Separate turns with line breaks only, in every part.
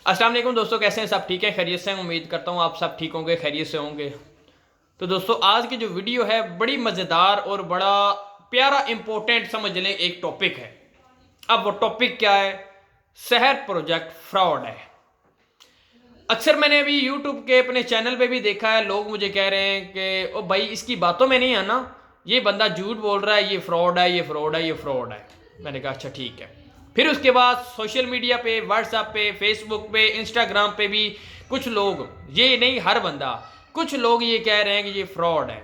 अस्सलाम वालेकुम दोस्तों, कैसे हैं? सब ठीक है, खैरियत से हैं? उम्मीद करता हूँ आप सब ठीक होंगे, खैरियत से होंगे। तो दोस्तों आज की जो वीडियो है बड़ी मज़ेदार और बड़ा प्यारा इंपॉर्टेंट समझ लें एक टॉपिक है। अब वो टॉपिक क्या है? शहर प्रोजेक्ट फ्रॉड है। अक्सर मैंने अभी यूट्यूब के अपने चैनल पे भी देखा है, लोग मुझे कह रहे हैं कि ओ भाई इसकी बातों में नहीं आना, ये बंदा झूठ बोल रहा है, ये फ्रॉड है, ये फ्रॉड है, ये फ्रॉड है। मैंने कहा अच्छा ठीक है। फिर उसके बाद सोशल मीडिया पे, व्हाट्सएप पे, फेसबुक पे, इंस्टाग्राम पे भी कुछ लोग, ये नहीं हर बंदा, कुछ लोग ये कह रहे हैं कि ये फ्रॉड है।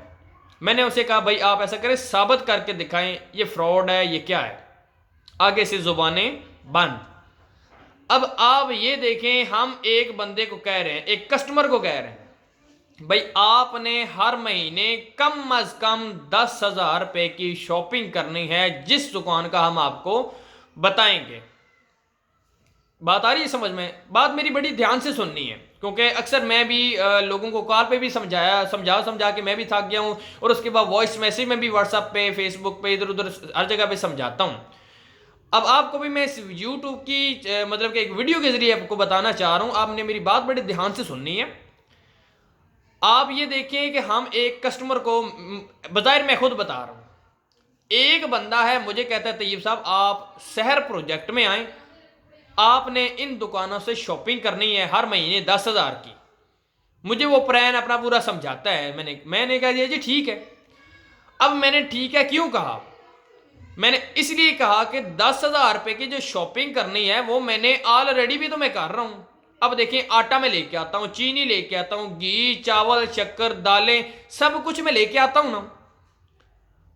मैंने उसे कहा भाई आप ऐसा करें, साबित करके दिखाएं ये फ्रॉड है, ये क्या है। आगे से जुबानें बंद। अब आप ये देखें, हम एक बंदे को कह रहे हैं, एक कस्टमर को कह रहे हैं भाई आपने हर महीने कम अज कम 10,000 रुपए की शॉपिंग करनी है जिस दुकान का हम आपको बताएंगे। बात आ रही है समझ में? बात मेरी बड़ी ध्यान से सुननी है, क्योंकि अक्सर मैं भी लोगों को कॉल पे भी समझा के मैं भी थक गया हूँ, और उसके बाद वॉइस मैसेज में भी व्हाट्सएप पे, फेसबुक पे, इधर उधर हर जगह पे समझाता हूँ। अब आपको भी मैं इस यूट्यूब की मतलब कि एक वीडियो के जरिए आपको बताना चाह रहा हूं, आपने मेरी बात बड़े ध्यान से सुननी है। आप ये देखें कि हम एक कस्टमर को, बजाय मैं खुद बता रहा हूं, एक बंदा है मुझे कहता है तैयब साहब आप शहर प्रोजेक्ट में आए, आपने इन दुकानों से शॉपिंग करनी है हर महीने 10,000 की। मुझे वो प्लान अपना पूरा समझाता है। मैंने कहा जी ठीक है। अब मैंने ठीक है क्यों कहा? मैंने इसलिए कहा कि 10,000 रुपए की जो शॉपिंग करनी है वो मैंने ऑलरेडी भी तो मैं कर रहा हूं। अब देखिए आटा मैं लेके आता हूं, चीनी लेके आता हूं, घी, चावल, शक्कर, दालें, सब कुछ मैं लेके आता हूं ना।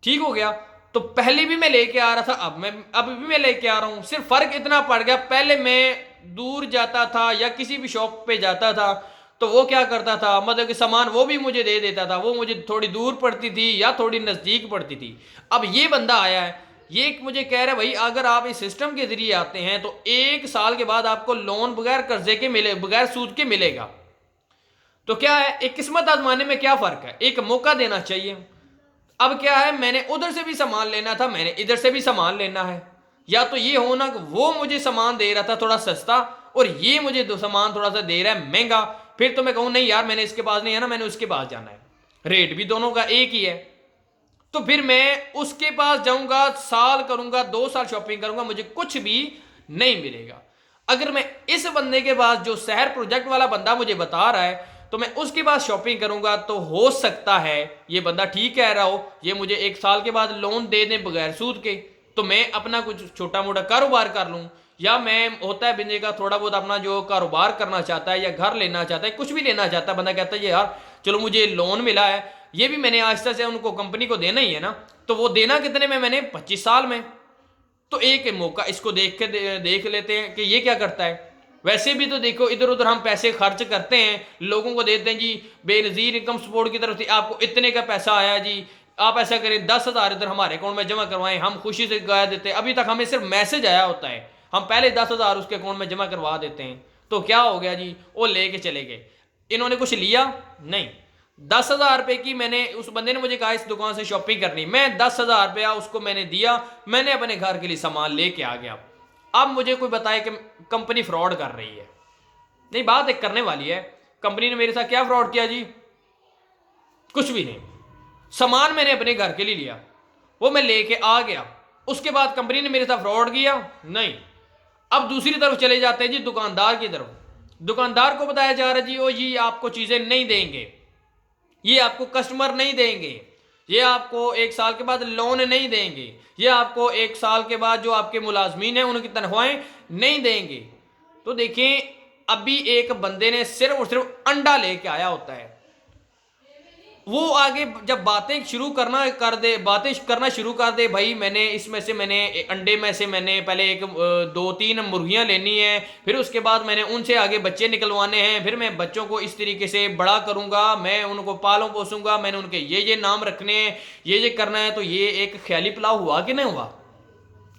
ठीक हो गया। तो पहले भी मैं लेके आ रहा था, अब भी मैं लेके आ रहा हूं। सिर्फ फर्क इतना पड़ गया, पहले मैं दूर जाता था या किसी भी शॉप पे जाता था तो वो क्या करता था, मतलब कि सामान वो भी मुझे दे देता था, वो मुझे थोड़ी दूर पड़ती थी या थोड़ी नजदीक पड़ती थी। अब ये बंदा आया है, ये मुझे कह रहा है भाई अगर आप इस सिस्टम के जरिए आते हैं तो 1 साल के बाद आपको लोन बगैर कर्जे के मिले, बगैर सूद के मिलेगा। तो क्या है, एक किस्मत आजमाने में क्या फर्क है, एक मौका देना चाहिए। अब क्या है, मैंने उधर से भी सामान लेना था, मैंने इधर से भी सामान लेना है। या तो ये हो ना कि वो मुझे सामान दे रहा था थोड़ा सस्ता और ये मुझे सामान थोड़ा सा दे रहा है महंगा, फिर तो मैं कहूं नहीं यार मैंने इसके पास नहीं है ना, मैंने उसके पास जाना है, रेट भी दोनों का एक ही है। तो फिर मैं उसके पास जाऊंगा, साल करूंगा, 2 साल शॉपिंग करूंगा, मुझे कुछ भी नहीं मिलेगा। अगर मैं इस बंदे के पास, जो शहर प्रोजेक्ट वाला बंदा मुझे बता रहा है, तो मैं उसके पास शॉपिंग करूंगा तो हो सकता है ये बंदा ठीक कह रहा हो, ये मुझे 1 साल के बाद लोन दे दे बगैर सूद के, तो मैं अपना कुछ छोटा मोटा कारोबार कर लूं। या मैं, होता है बंदे का थोड़ा बहुत अपना जो कारोबार करना चाहता है या घर लेना चाहता है, कुछ भी लेना चाहता है, बंदा कहता है यार चलो मुझे लोन मिला है, ये भी मैंने आहिस्ता से उनको कंपनी को देना ही है ना, तो वो देना कितने में? मैंने 25 साल में। तो एक मौका इसको देख लेते हैं कि ये क्या करता है। वैसे भी तो देखो इधर उधर हम पैसे खर्च करते हैं, लोगों को देते हैं जी, बेनजीर इनकम सपोर्ट की तरफ से आपको इतने का पैसा आया जी, आप ऐसा करें 10,000 इधर हमारे अकाउंट में जमा करवाएं, हम खुशी से गया देते हैं। अभी तक हमें सिर्फ मैसेज आया होता है, हम पहले 10,000 उसके अकाउंट में जमा करवा देते हैं। तो क्या हो गया जी, वो लेके चले गए, इन्होंने कुछ लिया नहीं। 10,000 रुपए की, मैंने, उस बंदे ने मुझे कहा इस दुकान से शॉपिंग करनी, मैं 10,000 रुपया उसको मैंने दिया, मैंने अपने घर के लिए सामान लेके आ गया। अब मुझे कोई बताए कि कंपनी फ्रॉड कर रही है? नहीं, बात एक करने वाली है। कंपनी ने मेरे साथ क्या फ्रॉड किया जी? कुछ भी नहीं। सामान मैंने अपने घर के लिए लिया, वो मैं लेके आ गया, उसके बाद कंपनी ने मेरे साथ फ्रॉड किया? नहीं। अब दूसरी तरफ चले जाते हैं जी, दुकानदार की तरफ। दुकानदार को बताया जा रहा है जी ओ जी आपको चीजें नहीं देंगे, ये आपको कस्टमर नहीं देंगे, ये आपको 1 साल के बाद लोन नहीं देंगे, ये आपको 1 साल के बाद जो आपके मुलाजमीन हैं उनकी तनख्वाहें नहीं देंगे। तो देखें, अभी एक बंदे ने सिर्फ और सिर्फ अंडा लेके आया होता है, वो आगे जब बातें करना शुरू कर दे, भाई मैंने इसमें से, मैंने अंडे में से मैंने पहले 2-3 मुर्गियां लेनी है, फिर उसके बाद मैंने उनसे आगे बच्चे निकलवाने हैं, फिर मैं बच्चों को इस तरीके से बड़ा करूंगा, मैं उनको पालूं पोसूंगा, मैंने उनके ये नाम रखने हैं, ये करना है। तो ये एक ख्याली पुलाव हुआ कि नहीं हुआ?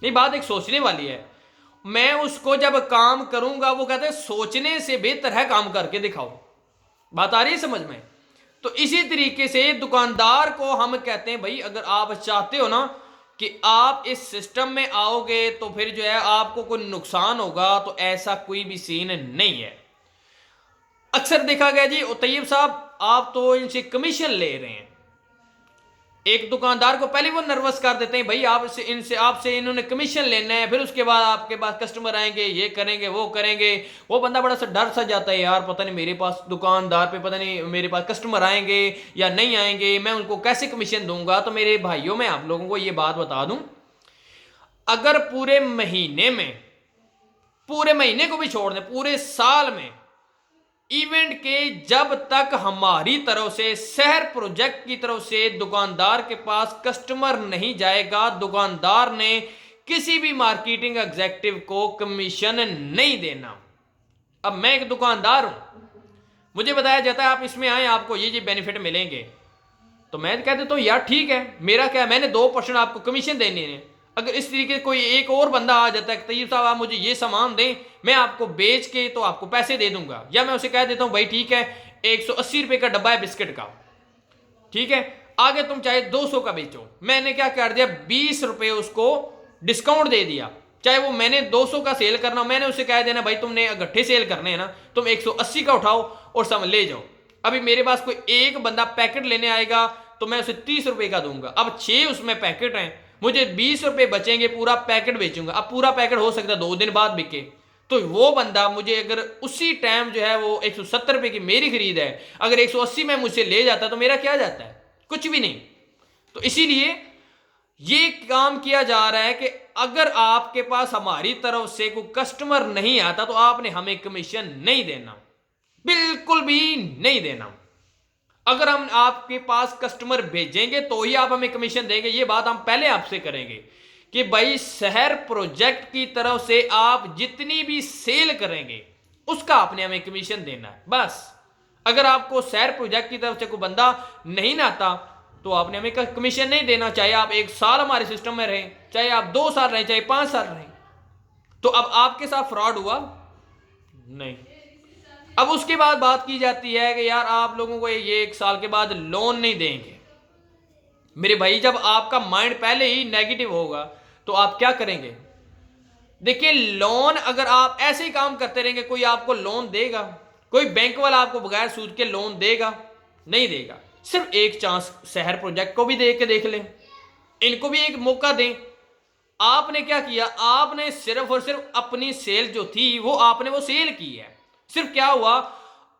नहीं, बात एक सोचने वाली है। मैं उसको जब काम करूंगा, वो कहते हैं सोचने से बेहतर है काम करके दिखाओ। बात आ रही है समझ में? तो इसी तरीके से दुकानदार को हम कहते हैं भाई अगर आप चाहते हो ना कि आप इस सिस्टम में आओगे तो फिर जो है आपको कोई नुकसान होगा, तो ऐसा कोई भी सीन नहीं है। अक्सर देखा गया जी तैयब साहब आप तो इनसे कमीशन ले रहे हैं, एक दुकानदार को पहले वो नर्वस कर देते हैं, भाई आप इनसे आपसे इन्होंने कमीशन लेना है, फिर उसके बाद आपके पास कस्टमर आएंगे, ये करेंगे वो करेंगे। वो बंदा बड़ा सा डर सा जाता है, यार पता नहीं मेरे पास दुकानदार पे पता नहीं मेरे पास कस्टमर आएंगे या नहीं आएंगे, मैं उनको कैसे कमीशन दूंगा। तो मेरे भाइयों मैं आप लोगों को ये बात बता दूं, अगर पूरे महीने को भी छोड़ दें, पूरे साल में इवेंट के जब तक हमारी तरफ से शहर प्रोजेक्ट की तरफ से दुकानदार के पास कस्टमर नहीं जाएगा, दुकानदार ने किसी भी मार्केटिंग एग्जेक्टिव को कमीशन नहीं देना। अब मैं एक दुकानदार हूं, मुझे बताया जाता है आप इसमें आए आपको ये बेनिफिट मिलेंगे, तो मैं कह देता हूं यार ठीक है, मेरा क्या, मैंने 2% आपको कमीशन देने हैं। अगर इस तरीके कोई एक और बंदा आ जाता है, तैयब साहब आप मुझे ये सामान दें, मैं आपको बेच के तो आपको पैसे दे दूंगा, या मैं उसे कह देता हूं भाई ठीक है 180 रुपए का डब्बा है बिस्किट का, ठीक है आगे तुम चाहे 200 का बेचो, मैंने क्या कर दिया 20 रुपए उसको डिस्काउंट दे दिया। चाहे वो मैंने 200 का सेल करना, मैंने उसे कह देना भाई तुमने इकट्ठे सेल करने हैं ना, तुम 180 का उठाओ और सब ले जाओ। अभी मेरे पास कोई एक बंदा पैकेट लेने आएगा तो मैं उसे 30 रुपए का दूंगा, अब 6 उसमें पैकेट हैं, मुझे 20 रुपए बचेंगे, पूरा पैकेट बेचूंगा। अब पूरा पैकेट हो सकता है 2 दिन बाद बिके, तो वो बंदा मुझे अगर उसी टाइम जो है वो 170 रुपए की मेरी खरीद है, अगर 180 में मुझसे ले जाता तो मेरा क्या जाता है, कुछ भी नहीं। तो इसीलिए ये काम किया जा रहा है कि अगर आपके पास हमारी तरफ से कोई कस्टमर नहीं आता तो आपने हमें कमीशन नहीं देना, बिल्कुल भी नहीं देना। अगर हम आपके पास कस्टमर भेजेंगे तो ही आप हमें कमीशन देंगे, ये बात हम पहले आपसे करेंगे कि भाई शहर प्रोजेक्ट की तरफ से आप जितनी भी सेल करेंगे उसका आपने हमें कमीशन देना है बस। अगर आपको शहर प्रोजेक्ट की तरफ से कोई बंदा नहीं आता तो आपने हमें कमीशन नहीं देना, चाहे आप 1 साल हमारे सिस्टम में रहें, चाहे आप 2 साल रहें, चाहे 5 साल रहें। तो अब आपके साथ फ्रॉड हुआ नहीं। अब उसके बाद बात की जाती है कि यार आप लोगों को ये 1 साल के बाद लोन नहीं देंगे। मेरे भाई जब आपका माइंड पहले ही नेगेटिव होगा तो आप क्या करेंगे। देखिए लोन अगर आप ऐसे ही काम करते रहेंगे, कोई आपको लोन देगा, कोई बैंक वाला आपको बगैर सूद के लोन देगा नहीं देगा। सिर्फ एक चांस शहर प्रोजेक्ट को भी दे के देख लें, इनको भी एक मौका दें। आपने क्या किया, आपने सिर्फ और सिर्फ अपनी सेल जो थी वो आपने वो सेल की है। सिर्फ क्या हुआ,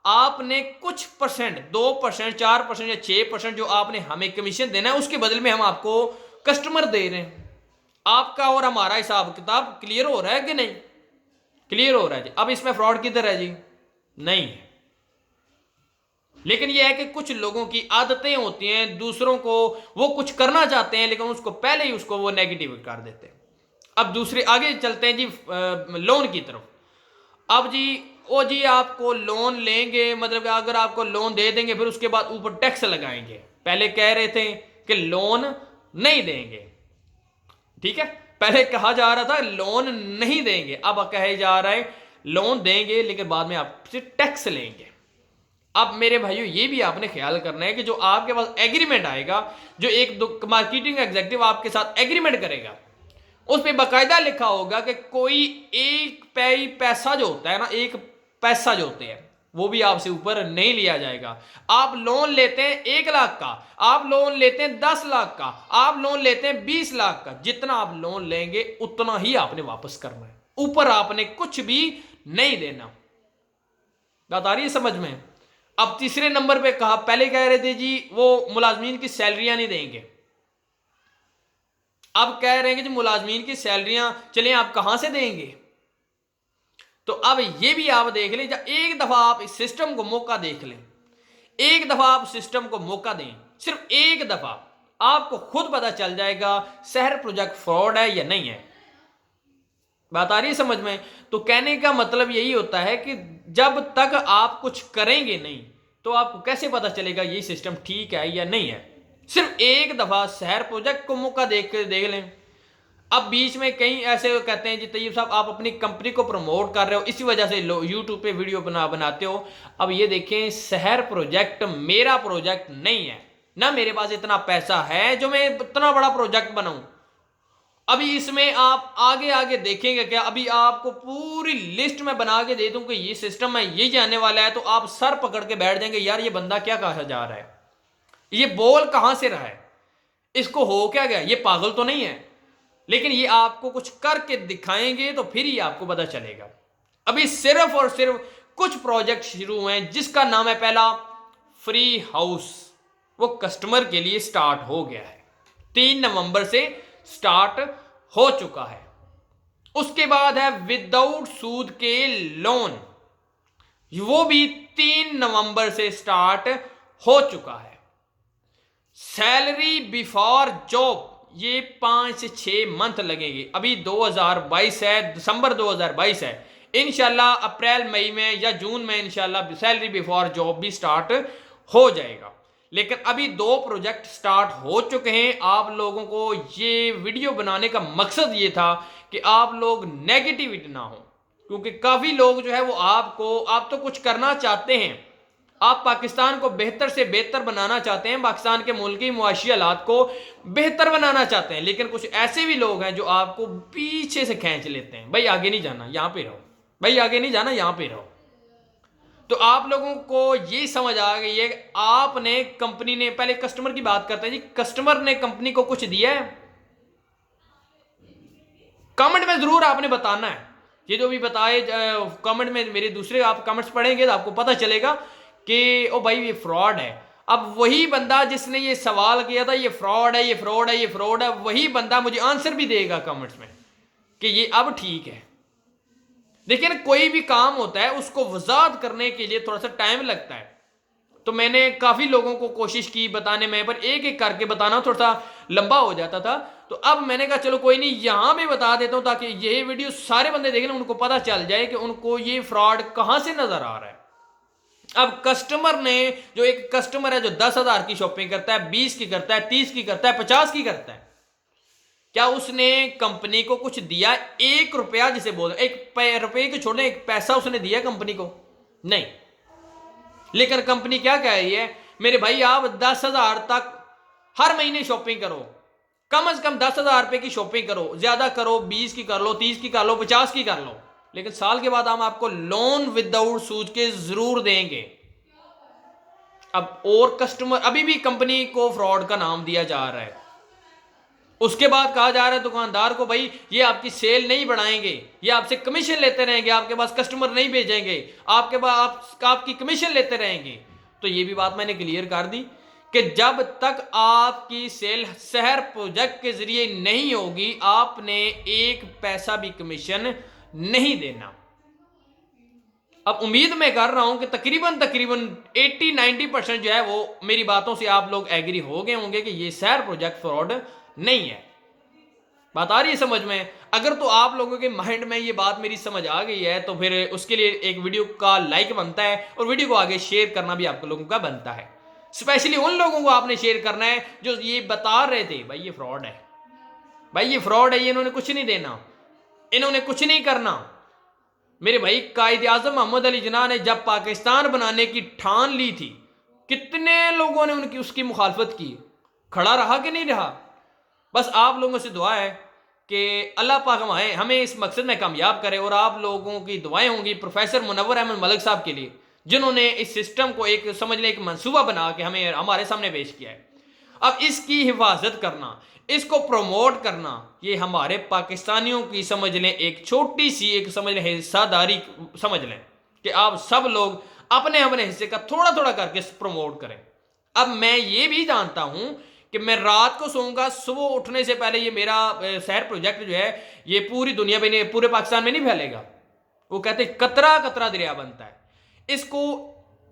आपने कुछ परसेंट 2% 4% या 6% जो आपने हमें कमीशन देना है उसके बदले में हम आपको कस्टमर दे रहे हैं। आपका और हमारा हिसाब किताब क्लियर हो रहा है कि नहीं, क्लियर हो रहा है जी। अब इसमें फ्रॉड किधर है जी, नहीं है। लेकिन यह है कि कुछ लोगों की आदतें होती हैं, दूसरों को वो कुछ करना चाहते हैं लेकिन उसको पहले ही उसको वो नेगेटिव कर देते हैं। अब दूसरे आगे चलते हैं जी लोन की तरफ। अब जी ओ जी आपको लोन लेंगे, मतलब अगर आपको लोन दे देंगे फिर उसके बाद ऊपर टैक्स लगाएंगे। पहले कह रहे थे कि लोन नहीं देंगे, ठीक है, पहले कहा जा रहा था लोन नहीं देंगे, अब कहे जा रहा है लोन देंगे लेकिन बाद में आपसे टैक्स लेंगे। अब मेरे भाइयों ये भी आपने ख्याल करना है कि जो आपके पास एग्रीमेंट आएगा, जो एक मार्केटिंग एग्जीक्यूटिव आपके साथ एग्रीमेंट करेगा, उस पर बाकायदा लिखा होगा कि कोई एक पैसा जो होता है ना, एक पैसा जो होते हैं वो भी आपसे ऊपर नहीं लिया जाएगा। आप लोन लेते हैं 1 लाख का, आप लोन लेते हैं 10 लाख का, आप लोन लेते हैं 20 लाख का, जितना आप लोन लेंगे उतना ही आपने वापस करना है, ऊपर आपने कुछ भी नहीं देना। बात आ रही है समझ में। अब तीसरे नंबर पे कहा, पहले कह रहे थे जी वो मुलाजमीन की सैलरियां नहीं देंगे, अब कह रहे हैं कि जी मुलाजमीन की सैलरियां चले आप कहां से देंगे। तो अब ये भी आप देख लें, जब एक दफा आप इस सिस्टम को मौका देख लें, एक दफा आप सिस्टम को मौका दें, सिर्फ एक दफा, आपको खुद पता चल जाएगा शहर प्रोजेक्ट फ्रॉड है या नहीं है। बात आ रही है समझ में। तो कहने का मतलब यही होता है कि जब तक आप कुछ करेंगे नहीं तो आपको कैसे पता चलेगा ये सिस्टम ठीक है या नहीं है। सिर्फ एक दफा शहर प्रोजेक्ट को मौका देख लें। अब बीच में कई ऐसे कहते हैं जी तैयब साहब आप अपनी कंपनी को प्रमोट कर रहे हो, इसी वजह से यूट्यूब पे वीडियो बनाते हो। अब ये देखें शहर प्रोजेक्ट मेरा प्रोजेक्ट नहीं है, ना मेरे पास इतना पैसा है जो मैं इतना बड़ा प्रोजेक्ट बनाऊं। अभी इसमें आप आगे आगे देखेंगे क्या, अभी आपको पूरी लिस्ट में बना के दे दूं कि ये सिस्टम है, ये जाने वाला है, तो आप सर पकड़ के बैठ जाएंगे, यार ये बंदा क्या कहा जा रहा है, ये बोल कहां से रहा है, इसको हो क्या गया, ये पागल तो नहीं है। लेकिन ये आपको कुछ करके दिखाएंगे तो फिर ही आपको पता चलेगा। अभी सिर्फ और सिर्फ कुछ प्रोजेक्ट शुरू हुए हैं, जिसका नाम है पहला फ्री हाउस, वो कस्टमर के लिए स्टार्ट हो गया है, 3 नवंबर से स्टार्ट हो चुका है। उसके बाद है विदाउट सूद के लोन, वो भी 3 नवंबर से स्टार्ट हो चुका है। सैलरी बिफोर जॉब, ये 5 से 6 मंथ लगेंगे, अभी 2022 है, दिसंबर 2022 है, इंशाल्लाह अप्रैल मई में या जून में इंशाल्लाह सैलरी बिफोर जॉब भी स्टार्ट हो जाएगा। लेकिन अभी 2 प्रोजेक्ट स्टार्ट हो चुके हैं। आप लोगों को ये वीडियो बनाने का मकसद ये था कि आप लोग नेगेटिविटी ना हो, क्योंकि काफी लोग जो है वो आप तो कुछ करना चाहते हैं, आप पाकिस्तान को बेहतर से बेहतर बनाना चाहते हैं, पाकिस्तान के मुल्की मुआशी हालात को बेहतर बनाना चाहते हैं, लेकिन कुछ ऐसे भी लोग हैं जो आपको पीछे से खींच लेते हैं, भाई आगे नहीं जाना यहां पे रहो, भाई आगे नहीं जाना यहां पे रहो। तो आप लोगों को ये समझ आ गई है, आपने कंपनी ने, पहले कस्टमर की बात करते हैं जी, कस्टमर ने कंपनी को कुछ दिया है? कमेंट में जरूर आपने बताना है, ये जो भी बताए कमेंट में, मेरे दूसरे आप कमेंट्स पढ़ेंगे तो आपको पता चलेगा कि ओ भाई ये फ्रॉड है। अब वही बंदा जिसने ये सवाल किया था ये फ्रॉड है, ये फ्रॉड है, ये फ्रॉड है, वही बंदा मुझे आंसर भी देगा कमेंट्स में कि ये अब ठीक है। लेकिन कोई भी काम होता है उसको वजाहत करने के लिए थोड़ा सा टाइम लगता है, तो मैंने काफी लोगों को कोशिश की बताने में, पर एक एक करके बताना थोड़ा सा लंबा हो जाता था, तो अब मैंने कहा चलो कोई नहीं, यहां भी बता देता हूं ताकि ये वीडियो सारे बंदे देख लें, उनको पता चल जाए कि उनको ये फ्रॉड कहां से नजर आ रहा है। अब कस्टमर ने, जो एक कस्टमर है जो 10,000 की शॉपिंग करता है, 20 की करता है, 30 की करता है, 50 की करता है, क्या उसने कंपनी को कुछ दिया? 1 रुपया जिसे बोल, 1 रुपये को छोड़ने 1 पैसा उसने दिया कंपनी को? नहीं। लेकिन कंपनी क्या कह रही है, मेरे भाई आप 10,000 तक हर महीने शॉपिंग करो, कम से कम 10,000 रुपए की शॉपिंग करो, ज्यादा करो 20 की कर लो, 30 की कर लो, 50 की कर लो, लेकिन साल के बाद हम आपको लोन विदाउट सूद के जरूर देंगे। अब और कस्टमर, अभी भी कंपनी को फ्रॉड का नाम दिया जा रहा है। उसके बाद कहा जा रहा है दुकानदार को, भाई ये आपकी सेल नहीं बढ़ाएंगे, ये आपसे कमीशन लेते रहेंगे, आपके पास कस्टमर नहीं भेजेंगे, आपके पास आपकी कमीशन लेते रहेंगे। तो ये भी बात मैंने क्लियर कर दी कि जब तक आपकी सेल शहर प्रोजेक्ट के जरिए नहीं होगी, आपने 1 पैसा भी कमीशन नहीं देना। अब उम्मीद मैं कर रहा हूं कि तकरीबन 80-90% जो है वो मेरी बातों से आप लोग एग्री हो गए होंगे कि ये शहर प्रोजेक्ट फ्रॉड नहीं है। बात आ रही है समझ में? अगर तो आप लोगों के माइंड में ये बात मेरी समझ आ गई है तो फिर उसके लिए एक वीडियो का लाइक बनता है और वीडियो को आगे शेयर करना भी आप लोगों का बनता है। स्पेशली उन लोगों को आपने शेयर करना है जो ये बता रहे थे भाई ये फ्रॉड है, भाई ये फ्रॉड है, ये इन्होंने कुछ नहीं देना, इन्होंने कुछ नहीं करना। मेरे भाई कायद आजम मोहम्मद अली जिन्ना ने जब पाकिस्तान बनाने की ठान ली थी, कितने लोगों ने उनकी उसकी मुखालफत की, खड़ा रहा कि नहीं रहा? बस आप लोगों से दुआ है कि अल्लाह पाक हमें इस मकसद में कामयाब करे, और आप लोगों की दुआएं होंगी प्रोफेसर मुनव्वर अहमद मलिक साहब के लिए, जिन्होंने इस सिस्टम को एक समझ लें एक मंसूबा बना के हमें हमारे सामने पेश किया है। अब इसकी हिफाजत करना, इसको प्रमोट करना, ये हमारे पाकिस्तानियों की समझ लें एक छोटी सी एक समझ लें हिस्सादारी समझ लें कि आप सब लोग अपने अपने हिस्से का थोड़ा थोड़ा करके प्रमोट करें। अब मैं ये भी जानता हूं कि मैं रात को सोऊंगा, सुबह उठने से पहले ये मेरा शहर प्रोजेक्ट जो है ये पूरी दुनिया में नहीं, पूरे पाकिस्तान में नहीं फैलेगा। वो कहते कतरा कतरा दरिया बनता है, इसको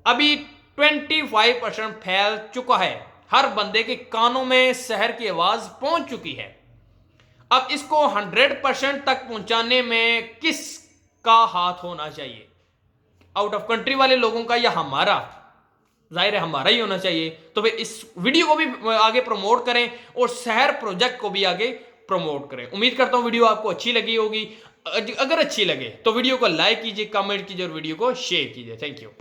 अभी 25% फैल चुका है, हर बंदे के कानों में शहर की आवाज पहुंच चुकी है। अब इसको 100% तक पहुंचाने में किसका हाथ होना चाहिए? आउट ऑफ कंट्री वाले लोगों का या हमारा? जाहिर है हमारा ही होना चाहिए। तो फिर इस वीडियो को भी आगे प्रमोट करें और शहर प्रोजेक्ट को भी आगे प्रमोट करें। उम्मीद करता हूं वीडियो आपको अच्छी लगी होगी। अगर अच्छी लगे तो वीडियो को लाइक कीजिए, कमेंट कीजिए और वीडियो को शेयर कीजिए। Thank you.